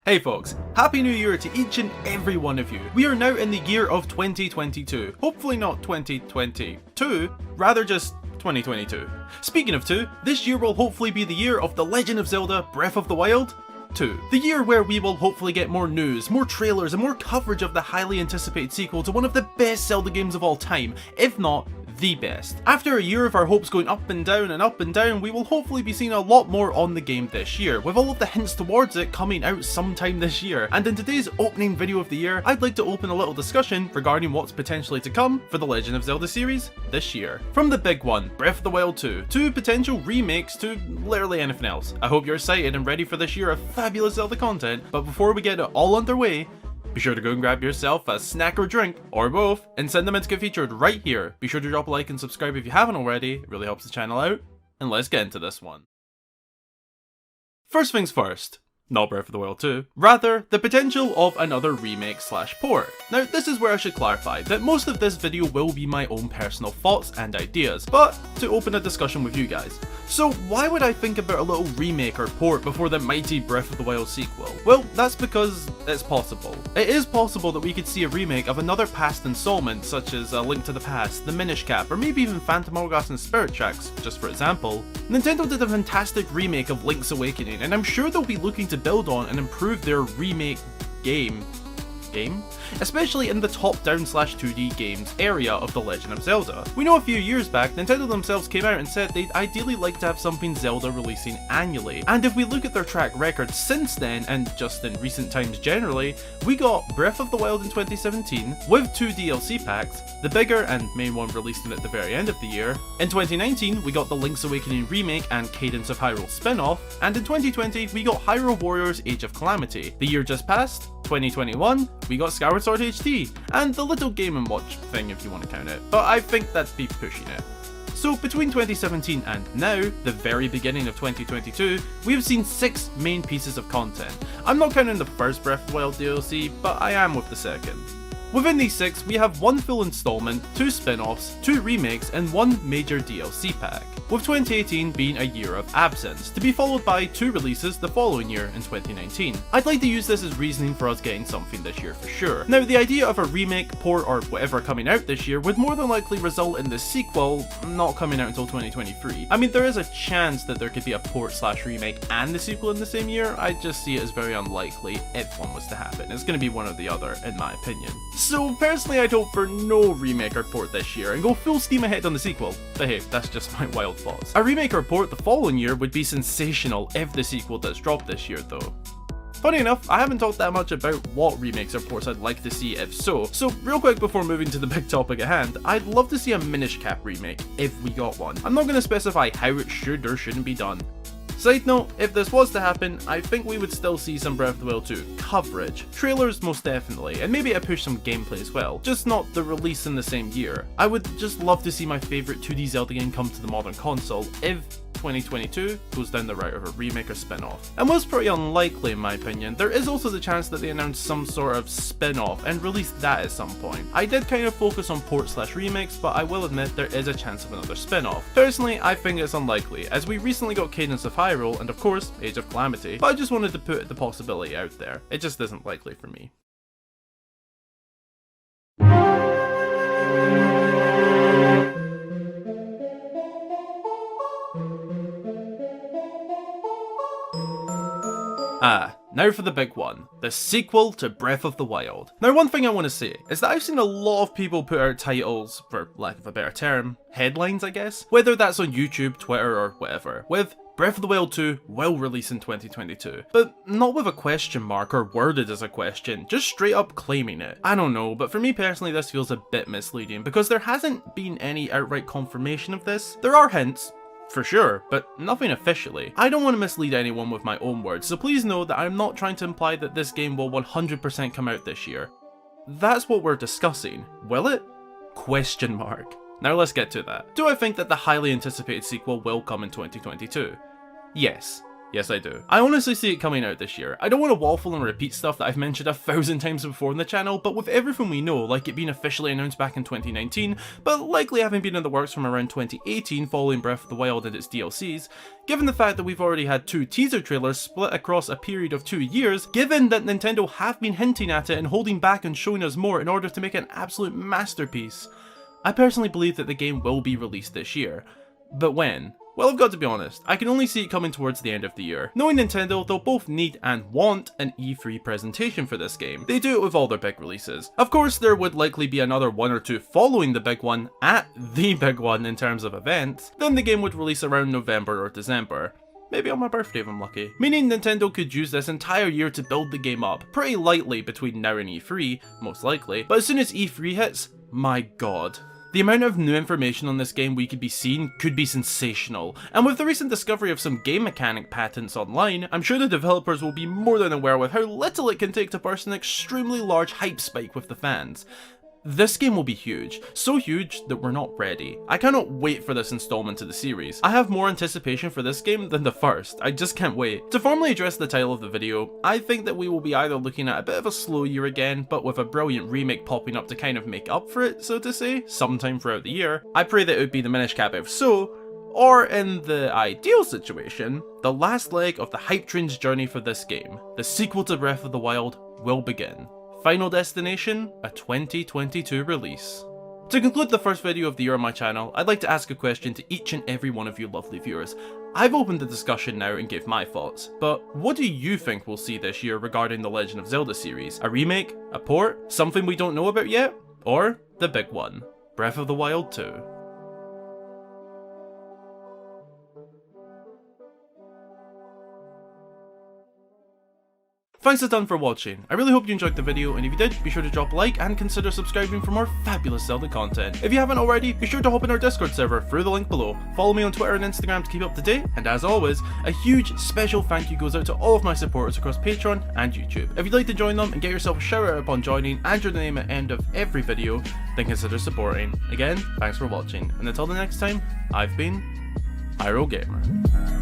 Hey folks, Happy New Year to each and every one of you. We are now in the year of 2022. Hopefully not 2022, rather just 2022. Speaking of 2, this year will hopefully be the year of The Legend of Zelda Breath of the Wild 2. The year where we will hopefully get more news, more trailers, and more coverage of the highly anticipated sequel to one of the best Zelda games of all time, if not the best. After a year of our hopes going up and down, we will hopefully be seeing a lot more on the game this year, with all of the hints towards it coming out sometime this year. And in today's opening video of the year, I'd like to open a little discussion regarding what's potentially to come for the Legend of Zelda series this year. From the big one, Breath of the Wild 2, to potential remakes, to literally anything else. I hope you're excited and ready for this year of fabulous Zelda content, but before we get it all underway, be sure to go and grab yourself a snack or drink, or both, and send them in to get featured right here. Be sure to drop a like and subscribe if you haven't already, it really helps the channel out, and let's get into this one. First things first, not Breath of the Wild 2, rather the potential of another remake slash port. Now this is where I should clarify that most of this video will be my own personal thoughts and ideas, but to open a discussion with you guys. So why would I think about a little remake or port before the mighty Breath of the Wild sequel? Well, that's because it's possible. It is possible that we could see a remake of another past installment, such as A Link to the Past, The Minish Cap, or maybe even Phantom Hourglass and Spirit Tracks, just for example. Nintendo did a fantastic remake of Link's Awakening, and I'm sure they'll be looking to build on and improve their remake game? Especially in the top-down slash 2D games area of The Legend of Zelda. We know a few years back, Nintendo themselves came out and said they'd ideally like to have something Zelda releasing annually, and if we look at their track record since then, and just in recent times generally, we got Breath of the Wild in 2017, with 2 DLC packs, the bigger and main one released at the very end of the year. In 2019, we got the Link's Awakening remake and Cadence of Hyrule spin-off, and in 2020, we got Hyrule Warriors Age of Calamity. The year just passed, 2021, we got Skyward Sword HD, and the little Game & Watch thing if you want to count it, but I think that'd be pushing it. So between 2017 and now, the very beginning of 2022, we have seen 6 main pieces of content. I'm not counting the first Breath of the Wild DLC, but I am with the second. Within these 6, we have 1 full installment, 2 spin-offs, 2 remakes, and 1 major DLC pack, with 2018 being a year of absence, to be followed by 2 releases the following year in 2019. I'd like to use this as reasoning for us getting something this year for sure. Now, the idea of a remake, port, or whatever coming out this year would more than likely result in the sequel not coming out until 2023. I mean, there is a chance that there could be a port slash remake and the sequel in the same year. I just see it as very unlikely if one was to happen. It's going to be one or the other, in my opinion. So personally, I'd hope for no remake or port this year and go full steam ahead on the sequel, but hey, that's just my wild thoughts. A remake or port the following year would be sensational if the sequel does drop this year though. Funny enough, I haven't talked that much about what remakes or ports I'd like to see if so real quick before moving to the big topic at hand, I'd love to see a Minish Cap remake, if we got one. I'm not going to specify how it should or shouldn't be done. Side note, if this was to happen, I think we would still see some Breath of the Wild 2 coverage. Trailers most definitely, and maybe a push some gameplay as well, just not the release in the same year. I would just love to see my favourite 2D Zelda game come to the modern console if 2022 goes down the route of a remake or spin-off. And whilst pretty unlikely in my opinion, there is also the chance that they announce some sort of spin-off and release that at some point. I did kind of focus on port slash remakes, but I will admit there is a chance of another spin-off. Personally, I think it's unlikely, as we recently got Cadence of Hyrule and of course Age of Calamity, but I just wanted to put the possibility out there. It just isn't likely for me. Now for the big one, the sequel to Breath of the Wild. Now one thing I want to say is that I've seen a lot of people put out titles, for lack of a better term, headlines I guess, whether that's on YouTube, Twitter or whatever, with Breath of the Wild 2 will release in 2022, but not with a question mark or worded as a question, just straight up claiming it. I don't know, but for me personally this feels a bit misleading because there hasn't been any outright confirmation of this. There are hints, for sure, but nothing officially. I don't want to mislead anyone with my own words, so please know that I'm not trying to imply that this game will 100% come out this year. That's what we're discussing. Will it? Question mark. Now let's get to that. Do I think that the highly anticipated sequel will come in 2022? Yes. Yes, I do. I honestly see it coming out this year. I don't want to waffle and repeat stuff that I've mentioned 1,000 times before on the channel, but with everything we know, like it being officially announced back in 2019, but likely having been in the works from around 2018 following Breath of the Wild and its DLCs, given the fact that we've already had 2 teaser trailers split across a period of 2 years, given that Nintendo have been hinting at it and holding back and showing us more in order to make an absolute masterpiece, I personally believe that the game will be released this year. But when? Well, I've got to be honest, I can only see it coming towards the end of the year. Knowing Nintendo, they'll both need and want an E3 presentation for this game. They do it with all their big releases. Of course, there would likely be another 1 or 2 following the big one at the big one in terms of events. Then the game would release around November or December. Maybe on my birthday if I'm lucky. Meaning Nintendo could use this entire year to build the game up, pretty lightly between now and E3, most likely. But as soon as E3 hits, my god. The amount of new information on this game we could be seeing could be sensational, and with the recent discovery of some game mechanic patents online, I'm sure the developers will be more than aware with how little it can take to burst an extremely large hype spike with the fans. This game will be huge, so huge that we're not ready. I cannot wait for this installment to the series. I have more anticipation for this game than the first, I just can't wait. To formally address the title of the video, I think that we will be either looking at a bit of a slow year again, but with a brilliant remake popping up to kind of make up for it, so to say, sometime throughout the year. I pray that it would be the Minish Cap if so, or in the ideal situation, the last leg of the hype train's journey for this game, the sequel to Breath of the Wild, will begin. Final destination, a 2022 release. To conclude the first video of the year on my channel, I'd like to ask a question to each and every one of you lovely viewers. I've opened the discussion now and gave my thoughts, but what do you think we'll see this year regarding the Legend of Zelda series? A remake? A port? Something we don't know about yet? Or the big one, Breath of the Wild 2? Thanks a ton for watching. I really hope you enjoyed the video, and if you did, be sure to drop a like and consider subscribing for more fabulous Zelda content. If you haven't already, be sure to hop in our Discord server through the link below. Follow me on Twitter and Instagram to keep up to date, and as always, a huge special thank you goes out to all of my supporters across Patreon and YouTube. If you'd like to join them and get yourself a shout out upon joining and your name at the end of every video, then consider supporting. Again, thanks for watching, and until the next time, I've been Hyrule Gamer.